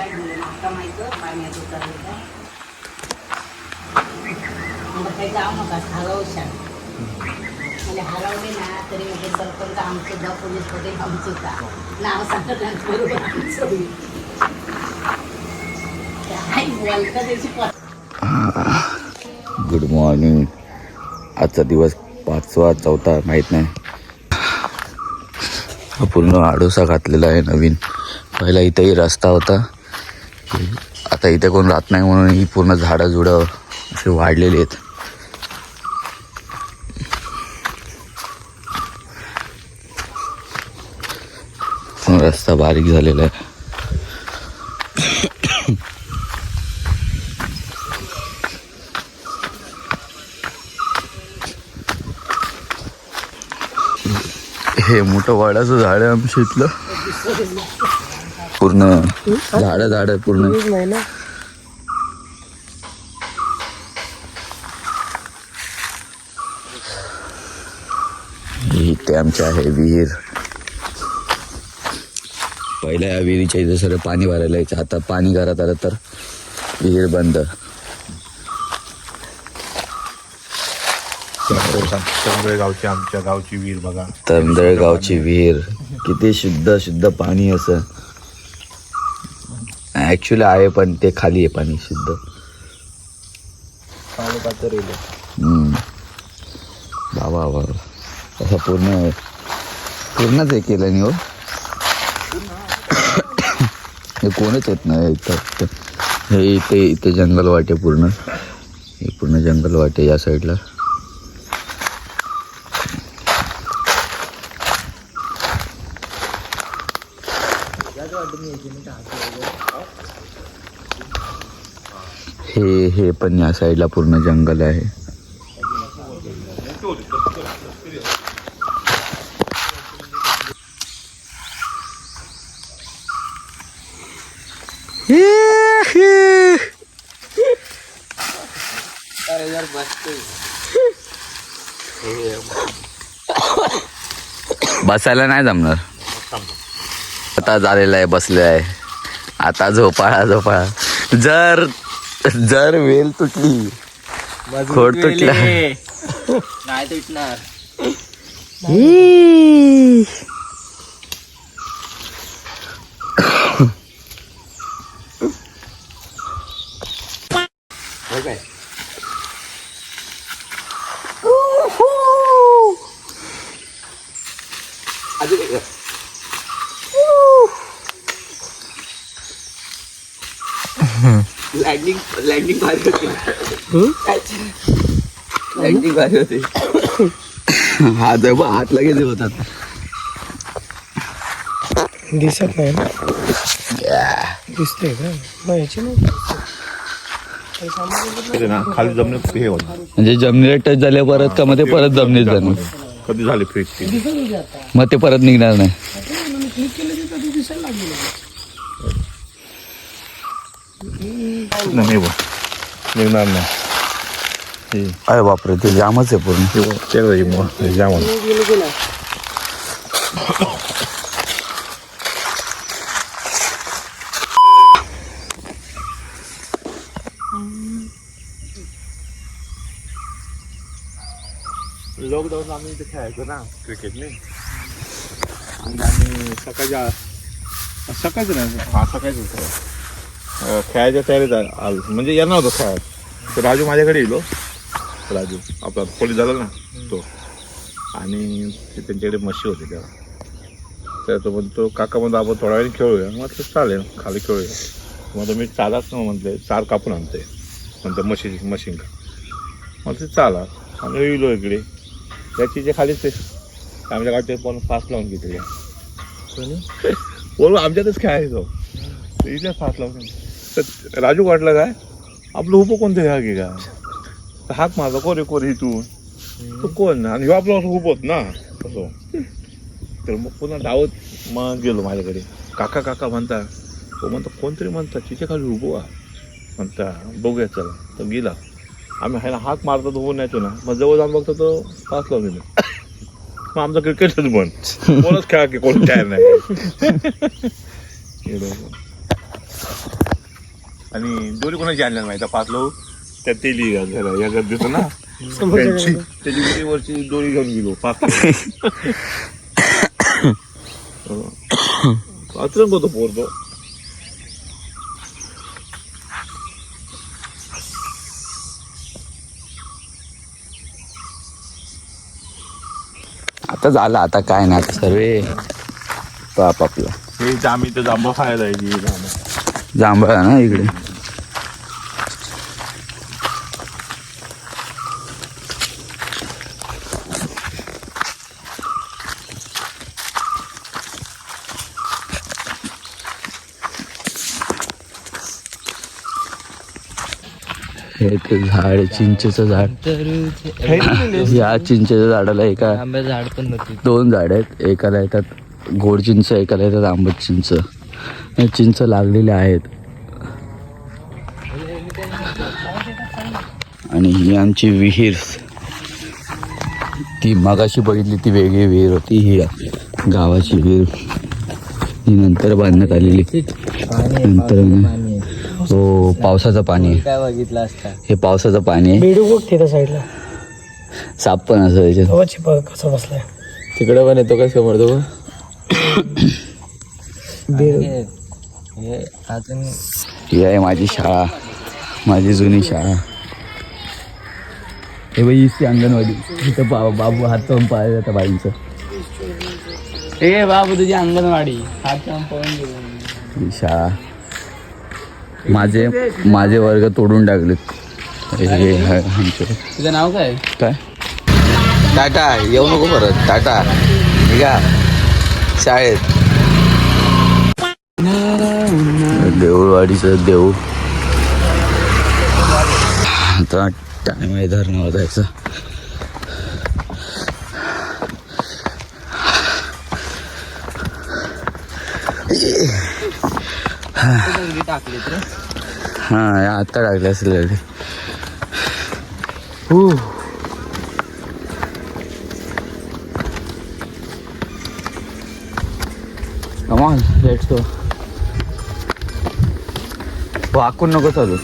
काय दिलं आता माहिती पाण्यात उतरलं मग काही जाऊ नका हरवशाल म्हणजे हरवले ना तरी म्हणजे सरपंच आमचं दा पोलीसमध्ये आमचं का नाव सांगतात बरोबर आमचं होईल काय बोलतं त्याची गुड मॉर्निंग. आजचा दिवस 5वा 4था माहीत नाही. पूर्ण आडोसा घातलेला आहे नवीन. पहिला इथेही रस्ता होता, आता इथे कोण राहत नाही म्हणून ही पूर्ण झाडं झुडं असे वाढलेली आहेत. रस्ता बारीक झालेला आहे. हे मोठं वाड्याचं झाड आहे आमच्या इथलं. पूर्ण झाड पूर्ण. इथे आमच्या आहे विहीर. पहिल्या या विहिरीच्या इथे सगळं पाणी भरायला यायचं. आता पाणी घरात आलं तर विहीर बंद. तरंदळगावची आमच्या गावची विहीर बघा. तरंदळगावची विहीर किती शुद्ध पाणी असं. ऍक्च्युली आहे पण ते खाली आहे पाणी शुद्ध. बाबा असं पूर्णच हे केलं नाही हो. हे कोणच येत नाही इथं. हे इथे जंगल वाटे पूर्ण. हे पूर्ण जंगल वाटे या साईडला. हे पण या साईडला पूर्ण जंगल आहे. बसायला नाही जमणार. आता झालेला आहे, बसले आहे. आता झोपाळा. जर वेल तुटली, खोड तुटला नाही तुटणार. लँडिंग भारी होती. हात लगेच होतात. दिसत नाही ना. दिसते का खाली जमिनीत हे होत म्हणजे जमिनीला टच झाल्या परत का मग ते परत जमिनीत जाणार. कधी झाली फ्रीज मग ते परत निघणार नाही. निघणार नाही. अरे बापरे, ते जामच आहे पूर्ण. जाम लॉकडाऊन आम्ही इथे खेळायचो ना क्रिकेटने. आणि आम्ही सकाळचं नाही सकाळीच होतं खेळायच्या तयारीत आलो. म्हणजे येणार होतो खेळायला. तर राजू माझ्याकडे येलो. राजू आपला पोलीस झाला ना तो. आणि त्यांच्याकडे म्हशी होते तेव्हा. तर तो म्हणतो काका म्हणतो आपण थोड्या वेळी खेळूया. म्हटलं चालेल खाली खेळूया. मग मी चालाच ना म्हटलं चार कापून आणते म्हणतो मशीन का. मग ते चाला आम्ही येलो इकडे. त्याची जे खालीच ते आमच्या गाडीचे पण फास लावून घेतले. बोल आमच्यातच खेळायचो. इथल्या फास लावून. तर राजू वाटलं काय आपलं उभं कोणतं ह्या की का हात माझा कोरे इथून तो कोण आणि ह्यो आपलं असं उभं ना असं. तर मग पुन्हा धावत मग गेलो माझ्याकडे. काका म्हणता तो म्हणता कोणतरी म्हणता तिच्या खाली उभं व्हा म्हणता बघूया चला. तर गेला. आम्ही हाय ना हात मारतो तो नाही ना. मग जवळ जाऊन बघतो तो पास लावून दिलं. मग आमचं क्रिकेटच बंद. कोणच खेळा की कोण तयार नाही. आणि दोरी कोणाची आणल्या माहिती 5 लोक त्या तेली या गर्दीत ना त्याची वरची दोरी घेऊन गेलो 5 अचरंग होतो पोरतो. आता झालं, आता काय नाही, आता सर्व आपापला. हे आम्ही तर जांभा खायला आहे जांभळ आहे ना इकडे. हे ते झाड, चिंचेचं झाड. या चिंचेच्या झाडाला एका आंब्याचं झाड पण नव्हती. 2 झाड आहेत. एकाला येतात गोड चिंच, एकाला येतात आंबट चिंच. हे चिंच लागलेले आहेत. आणि ही आमची विहीर. ती मगाशी बघितली ती वेगळी विहीर होती, ही गावाची विहीर. ही नंतर बांधण्यात आलेली. नंतर हो, पावसाचं पाणी. काय बघितलं असता. हे पावसाचं पाणी आहे. बेडू बघ त्या साईडला. साप पण असं याच्यात. कसा बसलाय तिकडे पण येतो. काय समोर तो अजून. ही आहे माझी शाळा, माझी जुनी शाळा. हे बाई ती अंगणवाडी. तिथं बाबू हात पाहून पाहिलं जातं बाईंचं. ए बाबू तुझी अंगणवाडी हात पाहून गेलो. ही शाळा. माझे वर्ग तोडून टाकलेत. हे आमचं. तुझं नाव काय? काय टाटा येऊ नको परत. टाटा निघा शाळेत. देऊळवाडीचं देऊळ. आता टाइम आहे धरणावर जायचं. हा आता टाकले असेल. Come on, let's go. वाकून नको चालू.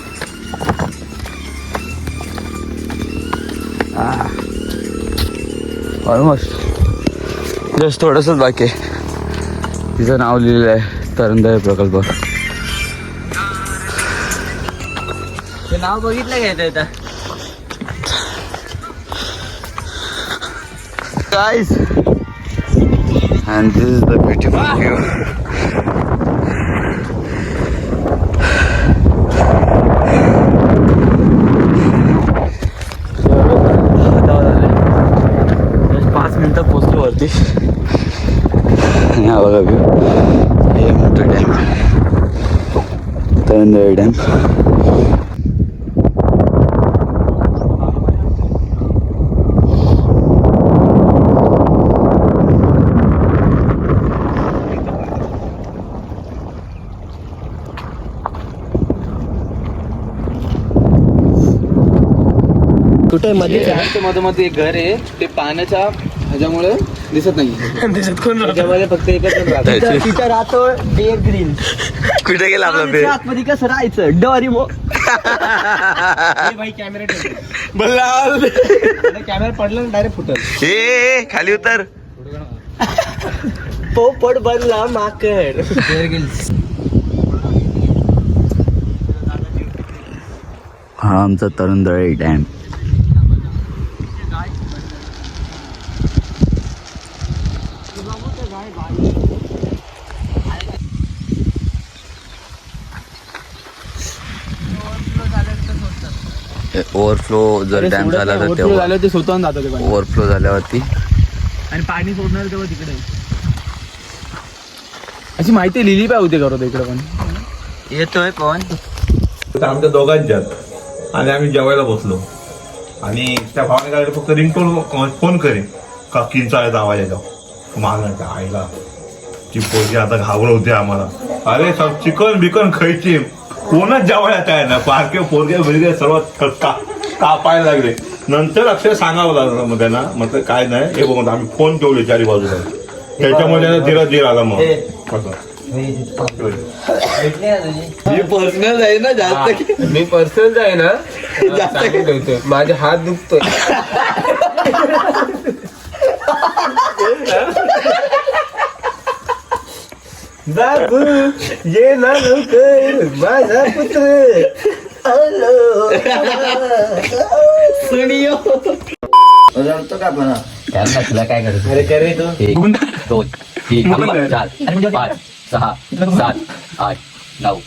ऑलमोस्ट जस्ट थोडंसंच बाकी आहे. तिचं नाव लिहिलेलं आहे तरंदळे प्रकल्प. ते नाव बघितलं घ्यायचं आता. Guys, and this is the beautiful view. Just 5 मिनिटात पोहोचलो वरती. हा बघा व्ह्यू. हे मोठं डॅम, तरंदळे डॅम. कुठे मध्ये मध्ये एक घर आहे. ते पाण्याच्या ह्याच्यामुळे दिसत नाही. दिसत कोण त्याच्यामध्ये फक्त एकच जण राहतो. तिथं राहतो डेअर ग्रीन. कुठे गेला आपला पे? आतमध्ये कसं राहायचं डोरी मो. भाई कॅमेरा कॅमेरा पडला ना डायरेक्ट फुटल. ए खाली उतर. पोपट बनला माकड. हा आमचा तरंदळे डॅम. ओव्हरफ्लो जर डॅम झाला तर तेव्हा ते स्वतःहून जातं ते पाणी. ओव्हरफ्लो झाल्यावरती आणि पाणी सोडणार तेव्हा तिकडे अशी माहिती लिहिली पाहिजे होती. करत इकडे पण येतोय कोण. आमच्या दोघांच्यात आणि आम्ही जेवायला बसलो आणि त्या भावाने काय फक्त रिंगटोन फोन करे काकींचा आवाज येतो. मला आईला ती पोरगी आता घाबरवते आम्हाला. अरे सब चिकन बिकन खायची कोणच जेवायला काय ना. पारखे पोरगे बिरगे सर्व कापायला लागले. नंतर अक्षर सांगावं लागलं मग त्यांना. म्हटलं काय नाही हे बघून आम्ही फोन ठेवले चारी बाजूला. त्याच्यामुळे धीरा धीर आला मग. मी पर्सनल आहे ना जास्त. मी पर्सनल आहे ना सांगून ठेवतोय माझे हात दुखतोय. बाबू ये ना लवकर माझा पुत्र. त्यांना तुला काय करायचं? अरे करे तो 1 2 3 4 5 6 7 8 9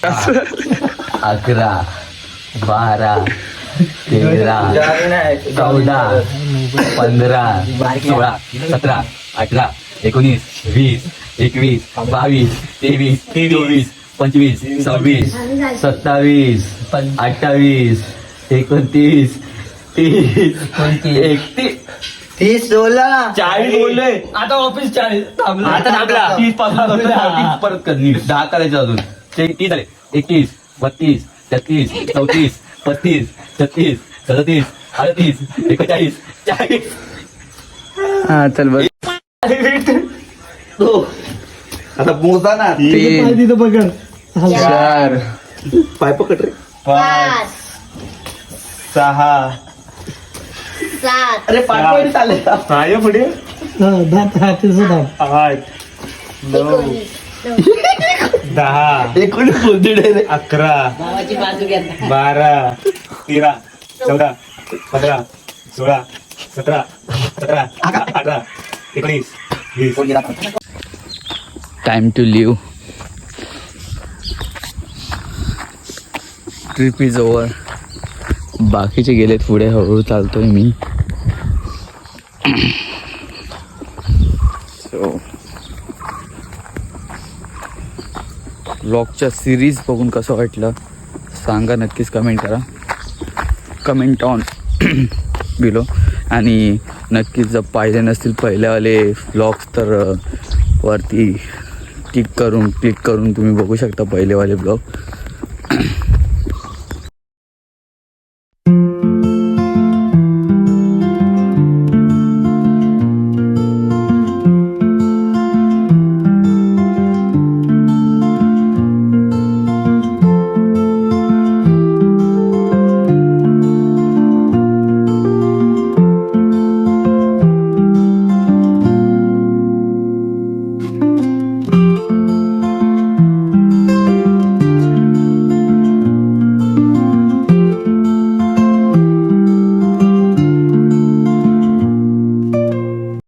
11 12 13 14 15 16 17 18 19 20 21 22 23 24 25 26 27 28 29 30 31 40 बोलले. आता ऑफिस 40 थांबला. आता थांबला. 30 पासून परत कर नीट 10 करायचे अजून 30 झाले 21 32 33 34 35 36 37 38 39 40. हा चल बघ. आता मोजा ना. 3 4 पाय पकड रे. 5 6 7 अरे पाठवायला चालेल. पाय पुढे 8 9 10 एकूण बोलते रे. 11 भावाची बाजू घेता 12 13 14 15 16 17 18 19 20. Time to leave. Trip is over. बाकीचे गेलेत पुढे, हळूहळू चालतोय मी. सो व्लॉगच्या सिरीज बघून कसं वाटलं सांगा, नक्कीच कमेंट करा. Comment on below. आणि नक्कीच जर पाहिले नसतील पहिल्यावाले व्लॉग्स तर वरती क्लिक करून तुम्ही बघू शकता पहिलेवाले ब्लॉग.